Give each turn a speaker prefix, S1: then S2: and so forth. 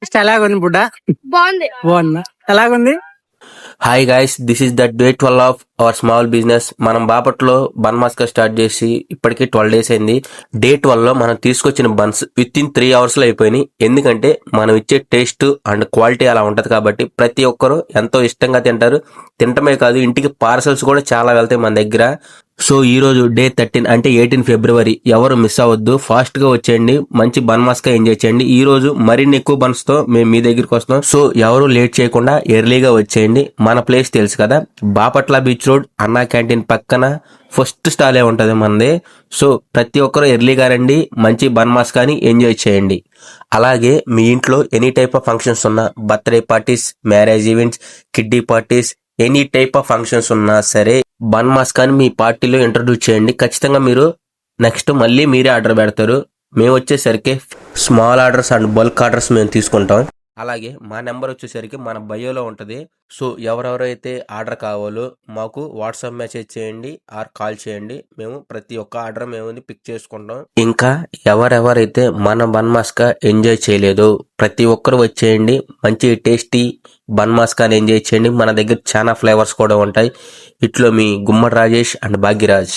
S1: Taste ఎలాగుంది బుడ్డ?
S2: బాగుంది.
S1: బాగుందా? ఎలాగుంది?
S3: Hi guys, this is the day 12 of our small business. మనం బాపట్లో బన్ మస్కా స్టార్ట్ చేసి ఇప్పటికి 12 డేస్ అయింది. డే 12 లో మనం తీసుకొచ్చిన బన్స్ విత్ ఇన్ 3 hours లో అయిపోయినాయి. ఎందుకంటే మనం ఇచ్చే టేస్ట్ అండ్ క్వాలిటీ అలా ఉంటది కాబట్టి ప్రతి ఒక్కరు ఎంతో ఇష్టంగా తింటారు. తింటమే కాదు, ఇంటికి పార్సల్స్ కూడా చాలా వెళ్తాయి మన దగ్గర. సో ఈ రోజు డే 13 అంటే 18 ఫిబ్రవరి. ఎవరు మిస్ అవ్వద్దు, ఫాస్ట్ గా వచ్చేయండి, మంచి బన్ మస్కా ఎంజాయ్ చేయండి. ఈ రోజు మరిన్ని ఎక్కువ బన్స్ తో మేము మీ దగ్గరికి వస్తాం. సో ఎవరు లేట్ చేయకుండా ఎర్లీగా వచ్చేయండి. మన ప్లేస్ తెలుసు కదా, బాపట్ల బీచ్ రోడ్ అన్నా క్యాంటీన్ పక్కన ఫస్ట్ స్టాలే ఉంటది మనది. సో ప్రతి ఒక్కరు ఎర్లీగా రండి, మంచి బన్ మస్కాని ఎంజాయ్ చేయండి. అలాగే మీ ఇంట్లో ఎనీ టైప్ ఆఫ్ ఫంక్షన్స్ ఉన్నా, birthday parties, marriage events, kiddie parties, any type of functions ఉన్నా సరే బన్ మస్కాని మీ పార్టీలో ఇంట్రడ్యూస్ చేయండి. ఖచ్చితంగా మీరు నెక్స్ట్ మళ్ళీ మీరే ఆర్డర్ పెడతారు. మేము వచ్చేసరికి small orders and bulk orders మేము తీసుకుంటాం. అలాగే మా నెంబర్ వచ్చేసరికి మన బయోలో ఉంటుంది. సో ఎవరెవరైతే ఆర్డర్ కావాలో మాకు వాట్సాప్ మెసేజ్ చేయండి ఆర్ కాల్ చేయండి. మేము ప్రతి ఒక్క ఆర్డర్ మేము పిక్ చేసుకుంటాం. ఇంకా ఎవరెవరైతే మన బన్ మస్కా ఎంజాయ్ చేయలేదో ప్రతి ఒక్కరు వచ్చేయండి, మంచి టేస్టీ బన్ మస్కాని ఎంజాయ్ చేయండి. మన దగ్గర చాలా ఫ్లేవర్స్ కూడా ఉంటాయి. ఇట్లో మీ గుమ్మడి రాజేష్ అండ్ భాగ్యరాజ్.